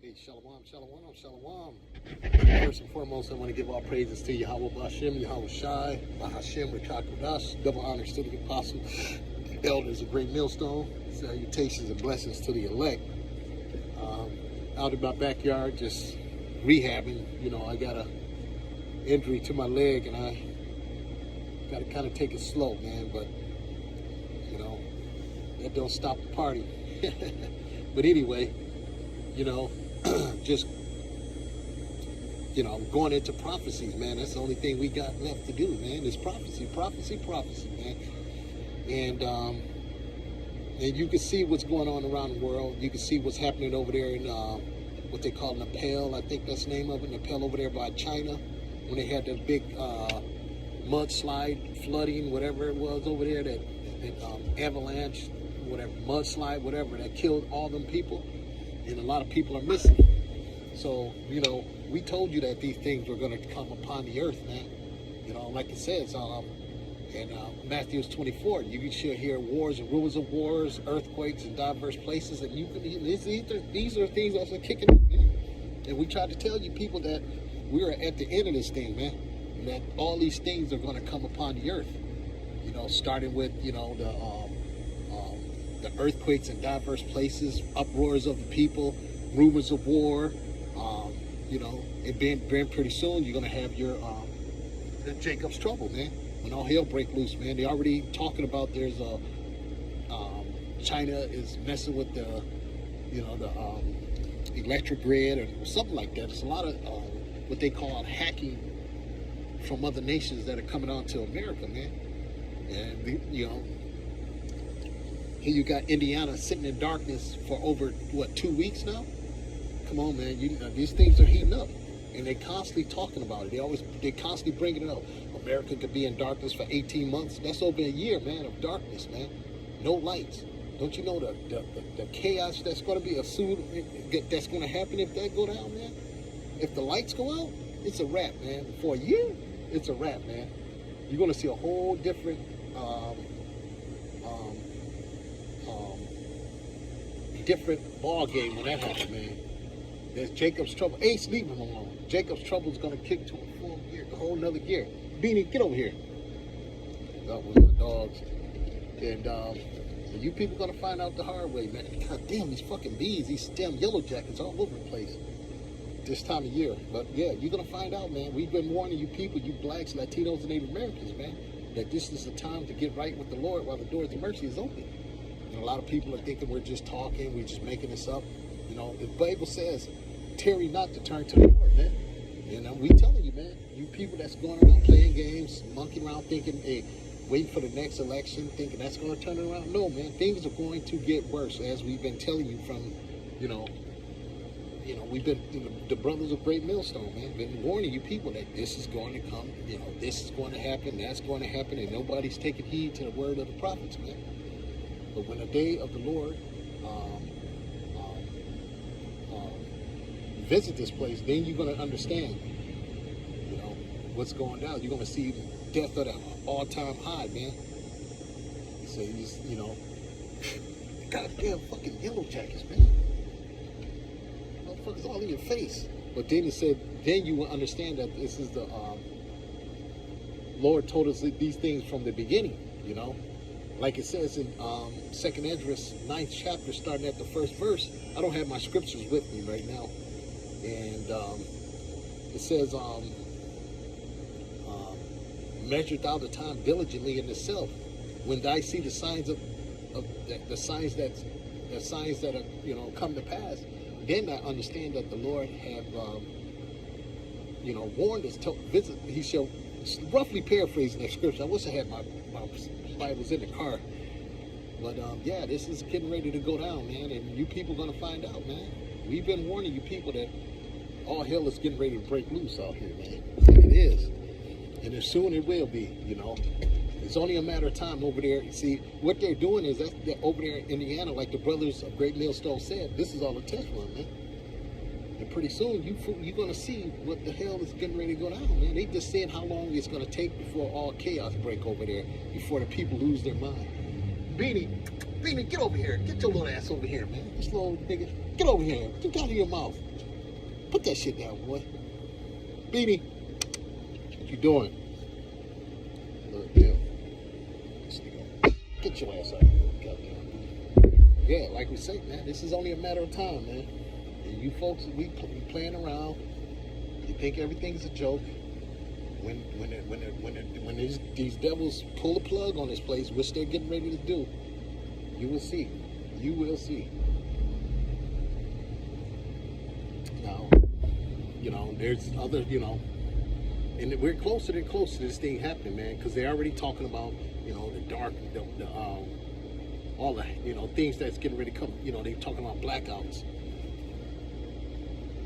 Hey, shalom, shalom, shalom. First and foremost, I want to give all praises to Yahweh B'Hashem, Yahweh Shai, B'Hashem, Rikakudash. Double honors to the apostle, elders of Great Millstone. Salutations and blessings to the elect. Out in my backyard, just rehabbing. You know, I got a injury to my leg, and I got to kind of take it slow, man. But you know, that don't stop the party. But anyway, you know, just, you know, going into prophecies, man. That's the only thing we got left to do, man, is prophecy, man. And you can see what's going on around the world. You can see what's happening over there in what they call Nepal. I think that's the name of it, Nepal, over there by China, when they had that big mudslide, flooding, whatever it was over there, that avalanche, whatever, mudslide, whatever, that killed all them people. And a lot of people are missing. So, you know, we told you that these things were going to come upon the earth, man. You know, like it says in Matthew 24, you should hear wars and rumors of wars, earthquakes in diverse places, and you can. These are things that's kicking up, man. And we tried to tell you people that we're at the end of this thing, man, and that all these things are going to come upon the earth. You know, starting with, you know, the earthquakes in diverse places, uproars of the people, rumors of war. You know, it being pretty soon, you're gonna have your the Jacob's trouble, man. When all hell break loose, man. They already talking about there's a China is messing with the, you know, the electric grid or something like that. There's a lot of what they call hacking from other nations that are coming on to America, man. And you know, here you got Indiana sitting in darkness for over, what, 2 weeks now? Come on, man. These things are heating up, and they're constantly talking about it. They constantly bringing it up. America could be in darkness for 18 months. That's over a year, man, of darkness, man. No lights. Don't you know the chaos that's going to be that's going to happen if that go down, man? If the lights go out, it's a wrap, man. For a year, it's a wrap, man. You're going to see a whole different different ball game when that happens, man. There's Jacob's trouble. Ace, leave him alone. Jacob's trouble is gonna kick to a full gear, a whole nother gear. Beanie, get over here. That was my dogs. And you people gonna find out the hard way, man. God damn, these fucking bees, these damn yellow jackets all over the place this time of year. But yeah, you're gonna find out, man. We've been warning you people, you blacks, Latinos, and Native Americans, man, that this is the time to get right with the Lord while the doors of mercy is open. And a lot of people are thinking we're just talking, we're just making this up. You know, the Bible says, tarry not to turn to the Lord, man. You know, we telling you, man, you people that's going around playing games, monkeying around thinking, hey, waiting for the next election, thinking that's going to turn it around. No, man, things are going to get worse, as we've been telling you from, you know, we've been, the brothers of Great Millstone, man, been warning you people that this is going to come, you know, this is going to happen, that's going to happen, and nobody's taking heed to the word of the prophets, man. But when the day of the Lord visit this place, then you're going to understand, you know, what's going down. You're going to see death at an all-time high, man. So you know, goddamn fucking yellow jackets, man. Motherfuckers all in your face. But then he said, then you will understand that this is the Lord told us these things from the beginning, you know. Like it says in 2nd Esdras 9th chapter, starting at the 1st verse. I don't have my scriptures with me right now. And it says, measure thou the time diligently in itself. When thou see the signs the signs that are, you know, come to pass, then I understand that the Lord have, you know, warned us to visit. He shall, roughly paraphrasing that scripture. I wish I had my Bibles in the car. But yeah, this is getting ready to go down, man, and you people gonna find out, man. We've been warning you people that all hell is getting ready to break loose out here, man. And it is. And as soon it will be, you know. It's only a matter of time over there. You see, what they're doing is that they're over there in Indiana, like the brothers of Great Millstone said, this is all a test run, man. And pretty soon, you're going to see what the hell is getting ready to go down, man. They just saying how long it's going to take before all chaos break over there, before the people lose their mind. Beanie, get over here. Get your little ass over here, man. This little nigga, get over here. Get out of your mouth. Put that shit down, boy. Beanie, what you doing? Look, Bill. Get your ass out of here. Goddamn. Yeah, like we say, man, this is only a matter of time, man. And you folks, we playing around. You think everything's a joke. When these devils pull the plug on this place, which they're getting ready to do, you will see. You will see. Now, there's other, and we're closer and closer to this thing happening, man, because they're already talking about, the dark, all the, things that's getting ready to come. They're talking about blackouts.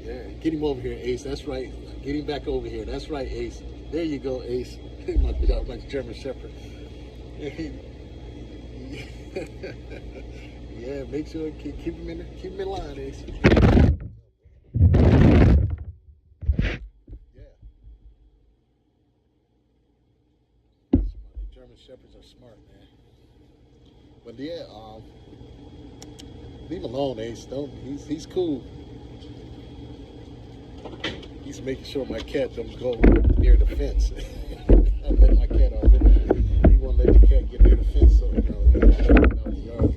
Yeah, get him over here, Ace. That's right. Get him back over here. That's right, Ace. There you go, Ace. my German Shepherd. Yeah, make sure keep him in line, Ace. Yeah. German Shepherds are smart, man. But yeah, leave him alone, Ace. He's cool. He's making sure my cat doesn't go near the fence. I let my cat out. He won't let the cat get near the fence, so he's out the yard.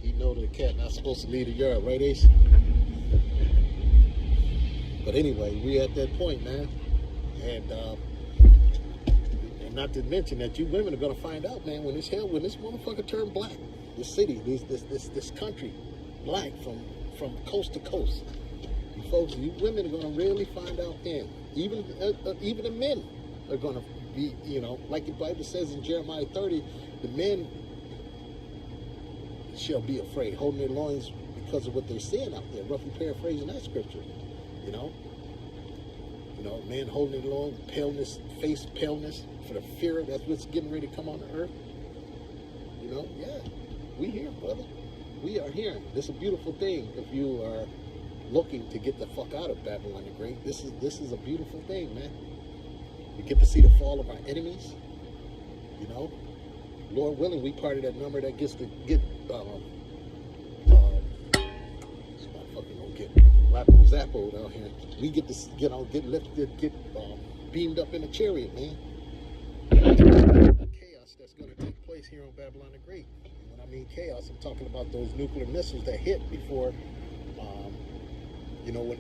He know the cat not supposed to leave the yard, right, Ace? But anyway, we at that point, man, and not to mention that you women are gonna find out, man, when this motherfucker turned black, this city, this country, black from coast to coast. You folks, you women are going to really find out then. Even the men are going to be, like the Bible says in Jeremiah 30, the men shall be afraid, holding their loins because of what they're seeing out there. Roughly paraphrasing that scripture, men holding their loins, paleness, face paleness for the fear that's what's getting ready to come on the earth. Yeah, we here, brother. We are here. This is a beautiful thing. If you are looking to get the fuck out of Babylon the Great, this is a beautiful thing, man. We get to see the fall of our enemies. Lord willing, we part of that number that gets to get Rappo Zappo down here. We get to get lifted, get beamed up in a chariot, man. The chaos that's going to take place here on Babylon the Great. And when I mean chaos, I'm talking about those nuclear missiles that hit before.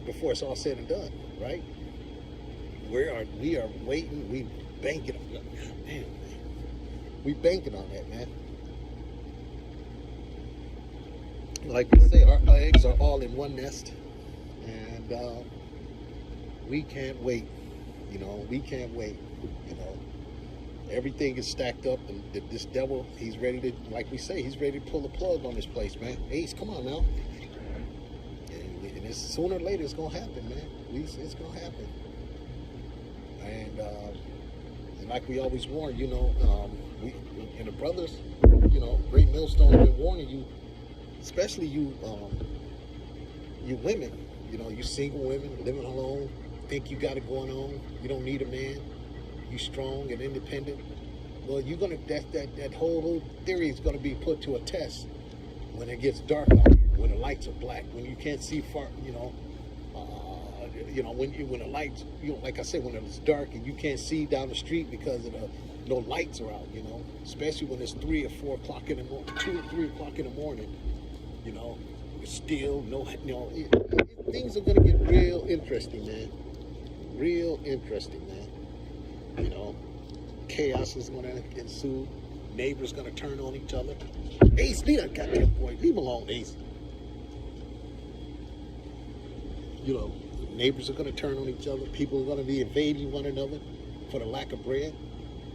Before it's all said and done, right? We are waiting. We banking on that, man. We banking on that, man. Like we say, our eggs are all in one nest, and we can't wait. We can't wait. Everything is stacked up, and this devil, he's ready to, like we say, he's ready to pull the plug on this place, man. Ace, come on now. And it's, sooner or later, it's gonna happen, man. It's gonna happen. And like we always warn, we and the brothers, Great Millstone has been warning you, especially you women, you single women living alone, think you got it going on, you don't need a man, you strong and independent. Well, you're gonna that whole theory is gonna be put to a test when it gets dark out here, when the lights are black, when you can't see far, when the lights, like I said, when it's dark and you can't see down the street because of no lights are out, especially when it's 3 or 4 o'clock in the morning, 2 or 3 o'clock in the morning, it's still things are gonna get real interesting, man. Real interesting, man. Chaos is gonna ensue. Neighbors gonna turn on each other. Ace, leave that goddamn boy. Leave him alone, Ace. Neighbors are gonna turn on each other. People are gonna be invading one another for the lack of bread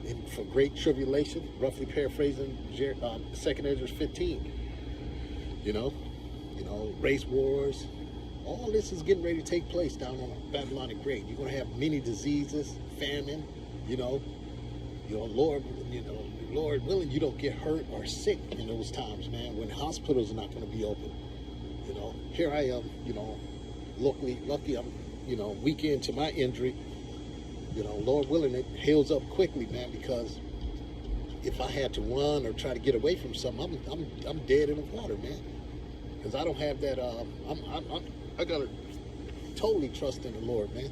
and for great tribulation. Roughly paraphrasing 2 Ezra 15. Race wars. All this is getting ready to take place down on Babylon the Great. You're gonna have many diseases, famine. Lord willing, you don't get hurt or sick in those times, man. When hospitals are not going to be open. Here I am. Lucky I'm. Week into my injury. Lord willing, it heals up quickly, man. Because if I had to run or try to get away from something, I'm dead in the water, man. Because I don't have that. I gotta totally trust in the Lord, man.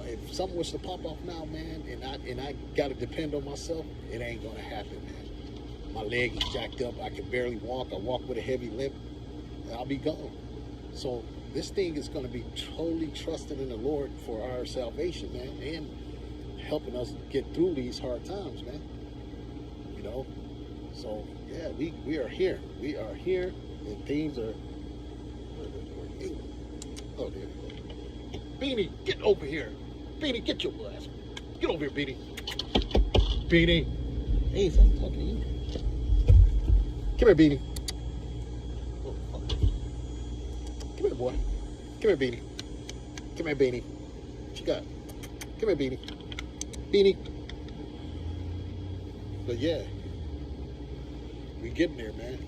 If something was to pop off now, man, and I gotta depend on myself, it ain't gonna happen, man. My leg is jacked up. I can barely walk. I walk with a heavy limp, and I'll be gone. So this thing is gonna be totally trusting in the Lord for our salvation, man, and helping us get through these hard times, man. You know. So yeah, we are here. We are here, and things are. Oh, there we go. Beanie, get over here. Beanie, get your glass. Get over here, Beanie. Beanie. Hey, I'm talking to you. Come here, Beanie. Oh, fuck. Come here, boy. Come here, Beanie. Come here, Beanie. What you got? Come here, Beanie. Beanie. But yeah, we getting there, man.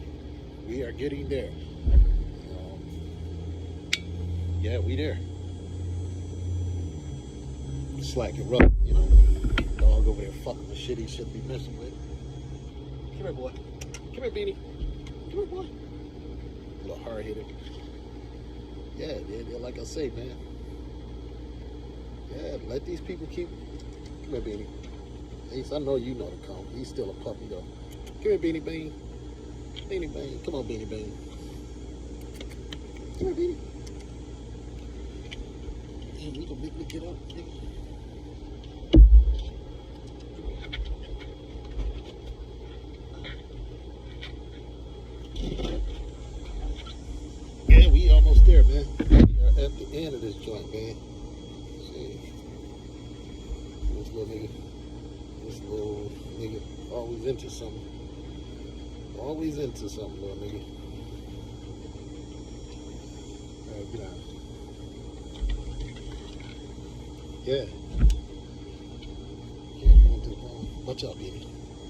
We are getting there. Yeah, we there. Slacking rough, you know. Dog over there fucking the shit he shouldn't be messing with. Come here, boy. Come here, Beanie. Come here, boy. A little hard-headed. Yeah, like I say, man. Yeah, let these people keep. Come here, Beanie. At least I know you know to come. He's still a puppy, though. Come here, Beanie Bean. Beanie Bean. Come on, Beanie Bean. Come here, Beanie. Damn, you gonna make me get up, nigga. Yeah, we almost there, man. We are at the end of this joint, man. See, this little nigga, always into something. Always into something, little nigga. All right, get out. Yeah. Yeah, going to the ball. Watch out, baby.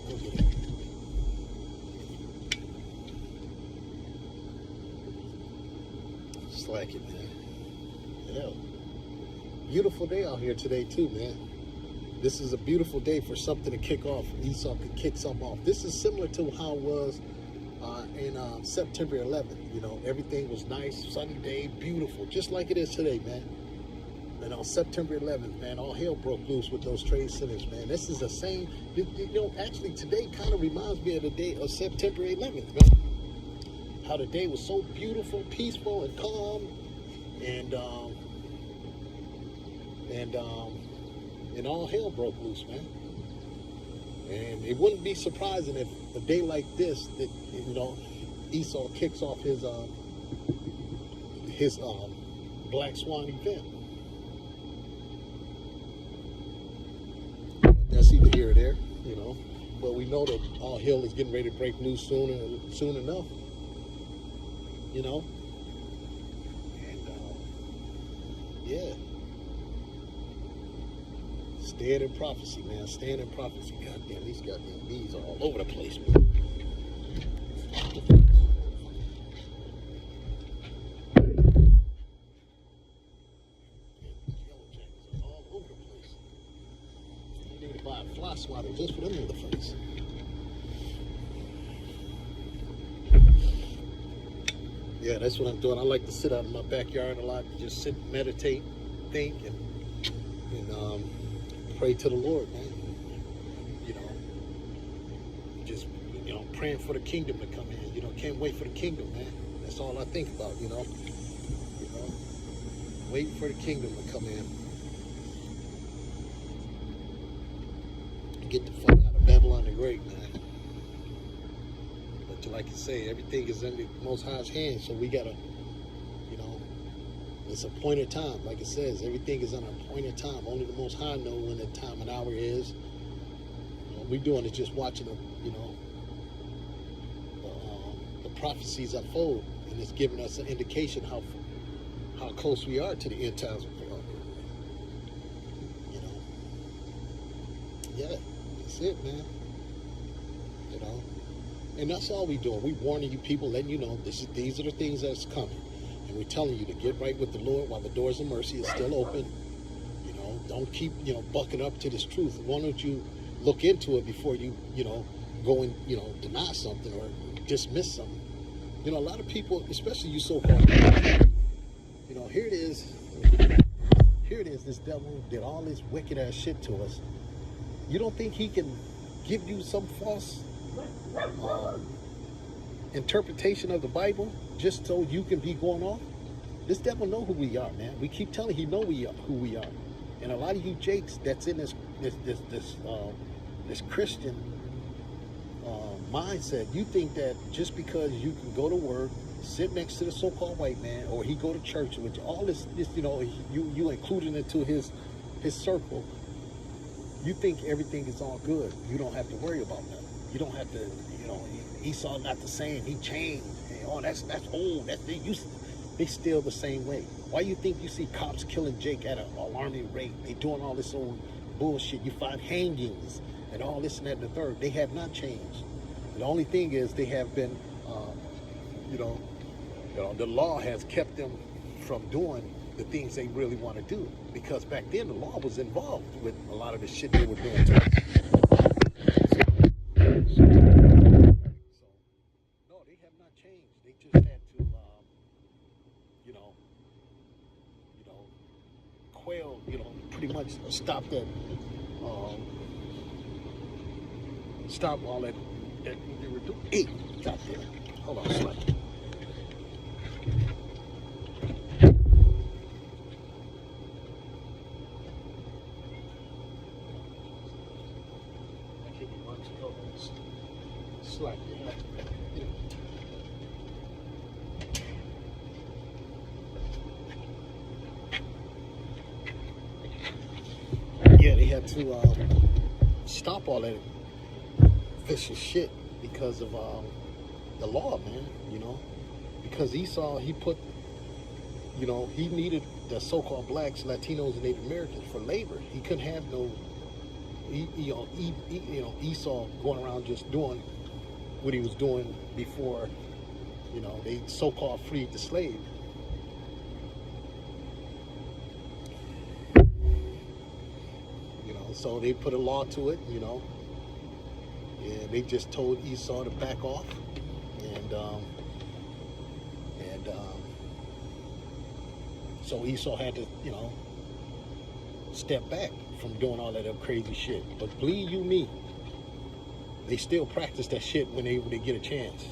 Go get it. Slacking, man. Yeah. Beautiful day out here today, too, man. This is a beautiful day for something to kick off. Esau could kick something off. This is similar to how it was in September 11th. You know, everything was nice, sunny day, beautiful, just like it is today, man. And on September 11th, man, all hell broke loose with those trade centers, man. This is the same, you know, actually today kind of reminds me of the day of September 11th, man. How the day was so beautiful, peaceful, and calm, and all hell broke loose, man. And it wouldn't be surprising if a day like this, that, you know, Esau kicks off his Black Swan event. That's either here or there, you know. But we know that all hell is getting ready to break loose soon enough, you know. And yeah, stand in prophecy, man. Stand in prophecy. Goddamn, these goddamn bees are all over the place, man. Buy a fly swatter just for them motherfuckers. Yeah, that's what I'm doing. I like to sit out in my backyard a lot, just sit, meditate, think, and pray to the Lord, man. You know, just, you know, praying for the kingdom to come in. You know, can't wait for the kingdom, man. That's all I think about, you know. You know, waiting for the kingdom to come in. Get the fuck out of Babylon the Great, man. But like you say, everything is in the Most High's hands, so we gotta, you know, it's a appointed time. Like it says, everything is on an appointed time. Only the Most High know when the time and hour is. You know, we're doing it just watching the, you know, the prophecies unfold, and it's giving us an indication how close we are to the end times. You know, yeah. That's it, man. You know, and that's all we doing. We warning you people, letting you know these are the things that's coming, and we're telling you to get right with the Lord while the doors of mercy is still open. You know, don't keep, you know, bucking up to this truth. Why don't you look into it before you, you know, go and, you know, deny something or dismiss something? You know, a lot of people, especially you so-called, You know, here it is. Here it is. This devil did all this wicked ass shit to us. You don't think he can give you some false interpretation of the Bible just so you can be going off? This devil know who we are, man. We keep telling he know who we are, and a lot of you jakes that's in this Christian mindset, you think that just because you can go to work, sit next to the so-called white man, or he go to church, which all this you know, you including into his circle, you think everything is all good. You don't have to worry about that. You don't have to, you know, Esau not the same. He changed. And, oh, that's old. They still the same way. Why you think you see cops killing Jake at an alarming rate? They doing all this old bullshit. You find hangings and all this and that and the third. They have not changed. The only thing is they have been, you know, the law has kept them from doing the things they really want to do. Because back then the law was involved with a lot of the shit they were doing too. So, no, they have not changed. They just had to, quail, pretty much stop that, stop all that they were doing. Hey, got there. Hold on, slide. Slack. Yeah, they had to stop all that vicious shit because of the law, man. You know, because Esau, he put, he needed the so-called blacks, Latinos, and Native Americans for labor. He couldn't have no, Esau going around just doing what he was doing before, they so-called freed the slave. So they put a law to it, and they just told Esau to back off, and so Esau had to, step back from doing all that crazy shit. But believe you me, they still practice that shit when they get a chance.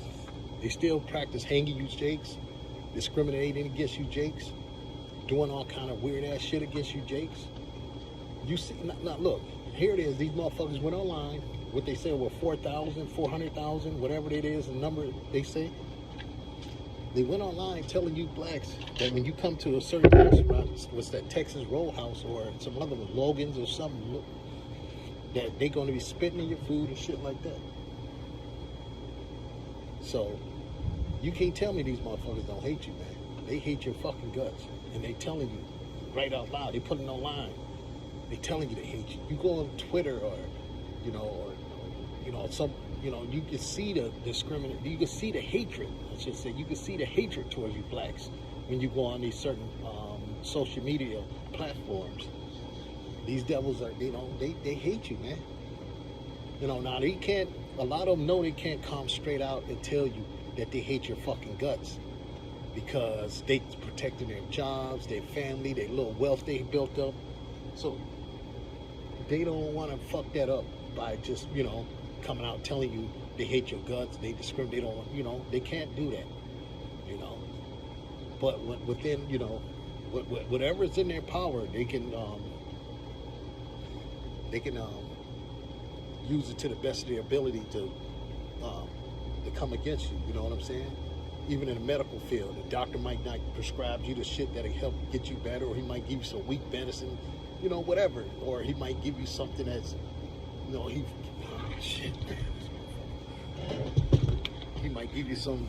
They still practice hanging you jakes, discriminating against you jakes, doing all kind of weird ass shit against you jakes. You see, now look, here it is. These motherfuckers went online. What they say, 4,000, 400,000, whatever it is, the number they say. They went online telling you blacks that when you come to a certain restaurant, what's that, Texas Roadhouse or some other one, Logan's or something, that they're going to be spitting in your food and shit like that. So, you can't tell me these motherfuckers don't hate you, man. They hate your fucking guts. And they telling you right out loud. They putting online. They telling you they hate you. You go on Twitter or, some, you can see the discrimination. You can see the hatred. I should say you can see the hatred towards you blacks when you go on these certain social media platforms. These devils are, they hate you, man. Now they can't. A lot of them know they can't come straight out and tell you that they hate your fucking guts because they protecting their jobs, their family, their little wealth they built up. So they don't want to fuck that up by just, coming out telling you they hate your guts, they discriminate, they don't, they can't do that, But within, whatever is in their power, they can use it to the best of their ability to come against you. You know what I'm saying? Even in the medical field, the doctor might not prescribe you the shit that'll help get you better, or he might give you some weak medicine, whatever, or he might give you something that's, he might give you some,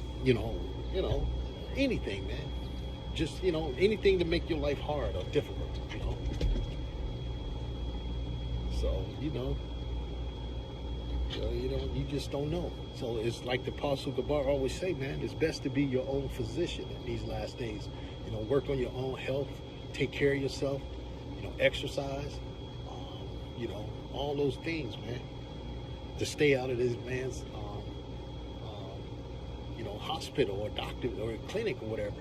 anything, man. Just, anything to make your life hard or difficult, So, you just don't know. So it's like the Apostle Gabar always say, man, it's best to be your own physician in these last days. Work on your own health, take care of yourself, exercise, all those things, man, to stay out of this man's, hospital or doctor or clinic or whatever.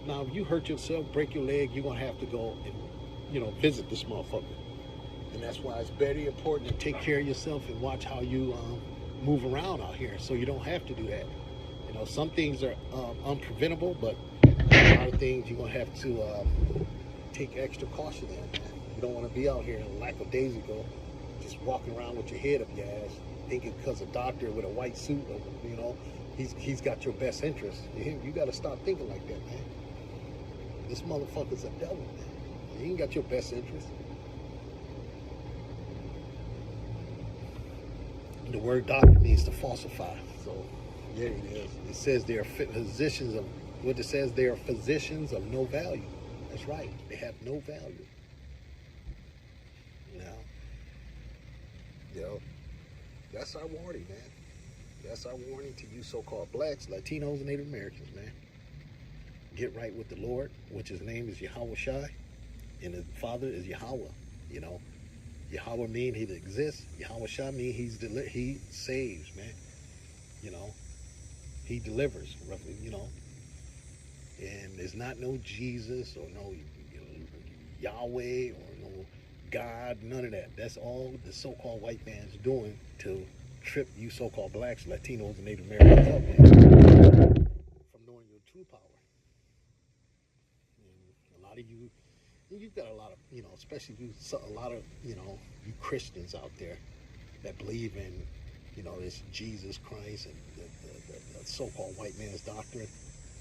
Now, if you hurt yourself, break your leg, you're gonna have to go and, visit this motherfucker. And that's why it's very important to take care of yourself and watch how you move around out here, so you don't have to do that. Some things are unpreventable, but a lot of things you're gonna have to take extra caution in. You don't want to be out here lackadaisical, just walking around with your head up your ass, thinking because a doctor with a white suit, he's got your best interest. You got to stop thinking like that, man. This motherfucker's a devil, man. He ain't got your best interest. The word doctor means to falsify. So, yeah, it is. It says they are physicians of, what it says, they are physicians of no value. That's right. They have no value. Now, that's our warning, man. That's our warning to you so-called blacks, Latinos, and Native Americans, man. Get right with the Lord, which his name is Yahweh Shai, and his father is Yahweh. Yahweh means he exists. Yahweh Shai means he saves, man. He delivers, roughly, And there's not no Jesus or no Yahweh or no God, none of that. That's all the so-called white man's doing to trip you so-called blacks, Latinos, and Native Americans up, man, from knowing your true power. And a lot of you, you've got a lot of, especially a lot of, you Christians out there that believe in, this Jesus Christ and the so-called white man's doctrine.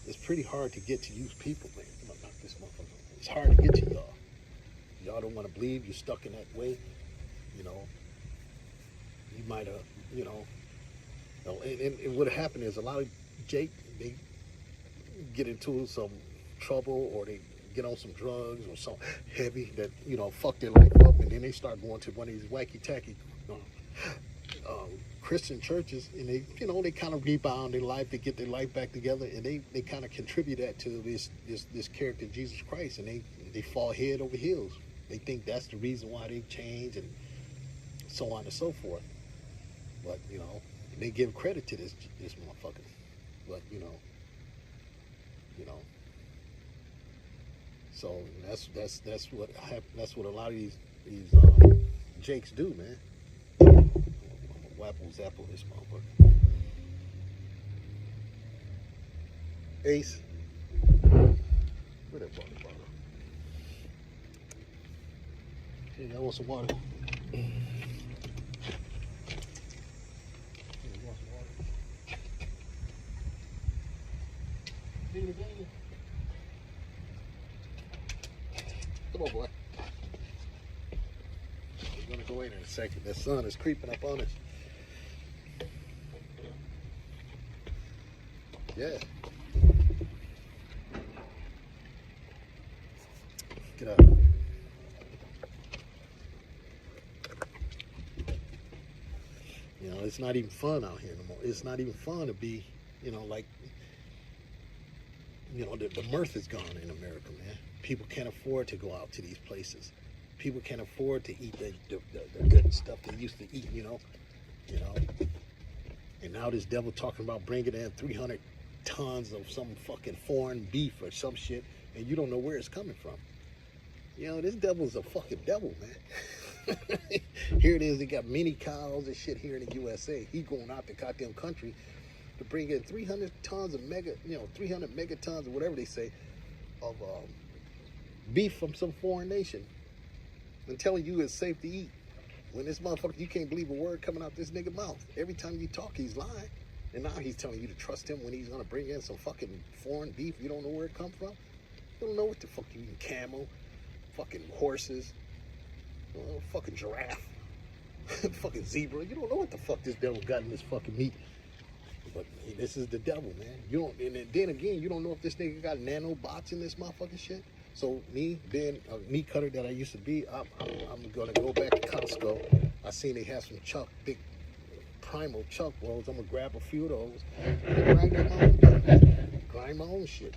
It's pretty hard to get to you people, man. Come on, knock this motherfucker. It's hard to get to y'all. Y'all don't want to believe. You're stuck in that way. You might have, and what happened is a lot of they get into some trouble or they get on some drugs or some heavy that, fuck their life up, and then they start going to one of these wacky-tacky Christian churches, and they kind of rebound in life, they get their life back together, and they kind of contribute that to this character, Jesus Christ, and they fall head over heels. They think that's the reason why they've changed and so on and so forth. But, they give credit to this motherfucker. But, so that's what a lot of these jakes do, man. I'm gonna wapple this motherfucker. Ace, where that bottle? Hey, I want some water. Come on, boy. We're gonna go in a second. The sun is creeping up on us. Yeah. Get out. It's not even fun out here no more. It's not even fun to be, the mirth is gone in America, man. People can't afford to go out to these places. People can't afford to eat the good stuff they used to eat, And now this devil talking about bringing in 300 tons of some fucking foreign beef or some shit, and you don't know where it's coming from. This devil's a fucking devil, man. Here it is, they got mini cows and shit here in the USA. He going out the goddamn country to bring in 300 tons of 300 megatons or whatever they say of beef from some foreign nation and telling you it's safe to eat. When this motherfucker, you can't believe a word coming out this nigga mouth. Every time you talk, he's lying. And now he's telling you to trust him when he's gonna bring in some fucking foreign beef. You don't know where it comes from. You don't know what the fuck you eating. Camel, fucking horses, fucking giraffe, fucking zebra. You don't know what the fuck this devil got in this fucking meat. But this is the devil, man. You don't, and then again, you don't know if this nigga got nanobots in this motherfucking shit. So me, being a meat cutter that I used to be, I'm gonna go back to Costco. I seen they have some big primal chuck rolls. I'm gonna grab a few of those and grind my own shit.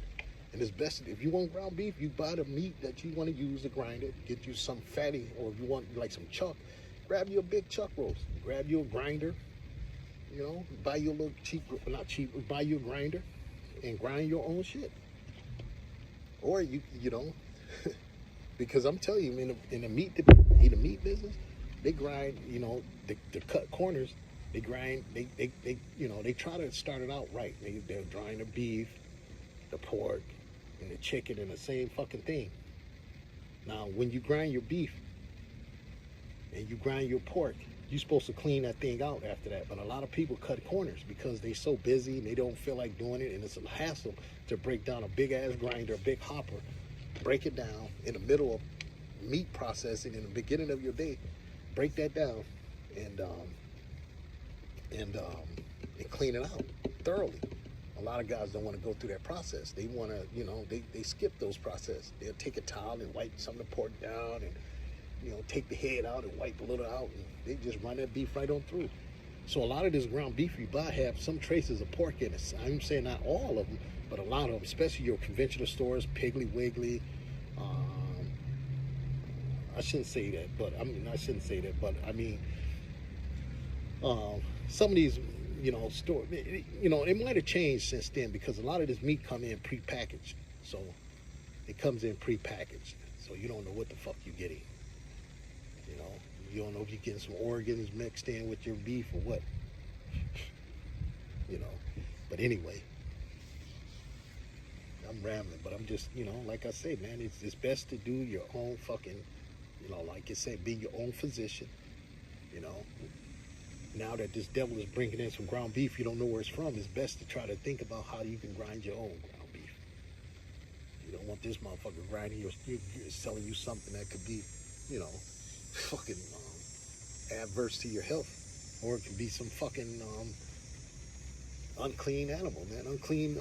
And it's best if you want ground beef, you buy the meat that you want to use to grind it. Get you some fatty, or if you want like some chuck, grab you a big chuck roast. Grab you a grinder. Buy you a little cheap, not cheap, buy you a grinder and grind your own shit. Or you know, because I'm telling you, in the meat business, they grind. You know, the cut corners. They grind. They you know they try to start it out right. They're drying the beef, the pork, and the chicken in the same fucking thing. Now, when you grind your beef and you grind your pork, you're supposed to clean that thing out after that. But a lot of people cut corners because they're so busy and they don't feel like doing it, and it's a hassle to break down a big ass grinder, a big hopper, break it down in the middle of meat processing in the beginning of your day, break that down and and clean it out thoroughly. A lot of guys don't want to go through that process. They want to, you know, they skip those processes. They'll take a towel and wipe some of the pork down and, you know, take the head out and wipe a little out, and they just run that beef right on through. So a lot of this ground beef you buy have some traces of pork in it. I'm saying not all of them, but a lot of them, especially your conventional stores, Piggly Wiggly. I shouldn't say that, but I mean, some of these, you know, store, you know, it might have changed since then because a lot of this meat come in pre-packaged. So it comes in pre-packaged. So you don't know what the fuck you're getting. You know, you don't know if you're getting some organs mixed in with your beef or what. You know, but anyway, I'm rambling, but I'm just, you know, like I say, man, it's best to do your own fucking, you know, like I said, be your own physician, you know. Now that this devil is bringing in some ground beef you don't know where it's from, it's best to try to think about how you can grind your own ground beef. You don't want this motherfucker grinding you're selling you something that could be, you know, fucking adverse to your health. Or it can be some fucking unclean animal, man, unclean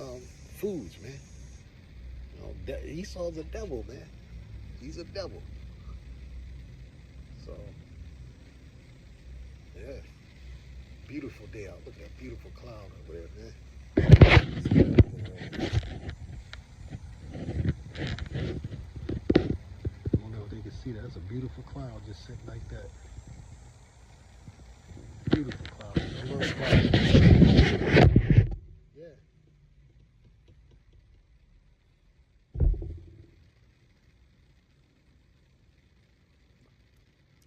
foods, man. You know, Esau's a devil, man. He's a devil. So, yeah. Beautiful day out. Look at that beautiful cloud over there, man. I don't know if they can see that. That's a beautiful cloud just sitting like that. Beautiful cloud. I love clouds. Yeah.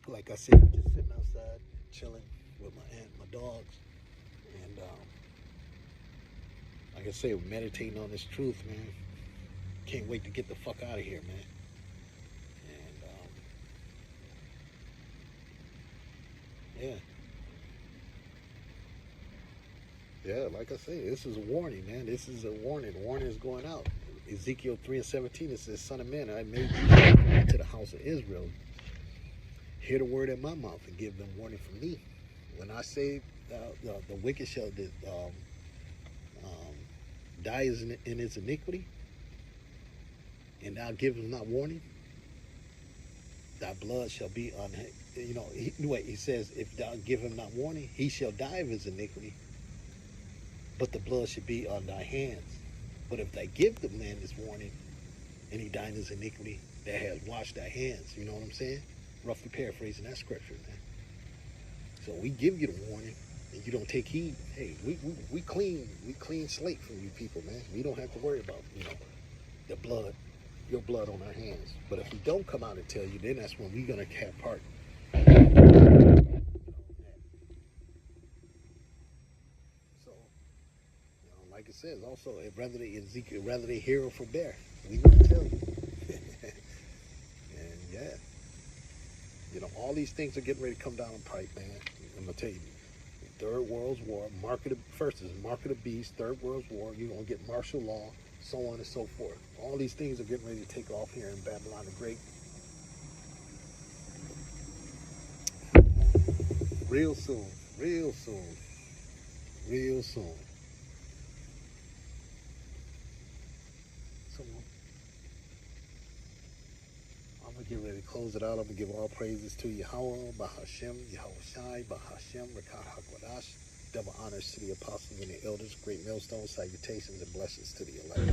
Like I said, just sitting outside, chilling with my aunt, my dogs, and like I say, meditating on this truth, man. Can't wait to get the fuck out of here, man. And yeah, like I say, this is a warning, man. This is a warning. The warning is going out. Ezekiel 3:17, it says, "Son of man, I made you to the house of Israel. Hear the word in my mouth and give them warning from me. When I say the wicked shall die in his iniquity, and thou give him not warning, thy blood shall be on him." You know, he says, if thou give him not warning, he shall die of his iniquity, but the blood should be on thy hands. But if thou give the man this warning, and he die in his iniquity, that has washed thy hands. You know what I'm saying? Roughly paraphrasing that scripture, man. So we give you the warning, and you don't take heed. Hey, we clean slate from you people, man. We don't have to worry about, you know, the blood, your blood on our hands. But if we don't come out and tell you, then that's when we're gonna have part. So, you know, like it says, also, rather they hear or forbear, we gonna tell you. And yeah. You know, all these things are getting ready to come down the pipe, man. I'm gonna tell you, Third World War, first is mark of the beast, Third World War. You're gonna get martial law, so on and so forth. All these things are getting ready to take off here in Babylon the Great. Real soon, real soon, real soon. So I'm gonna get ready to close it out. I'm gonna give all praises to Yahweh, Bahashem, Yahushai, Bahashem, Rakat HaKodash. Double honors to the apostles and the elders. Great millstone salutations and blessings to the elect.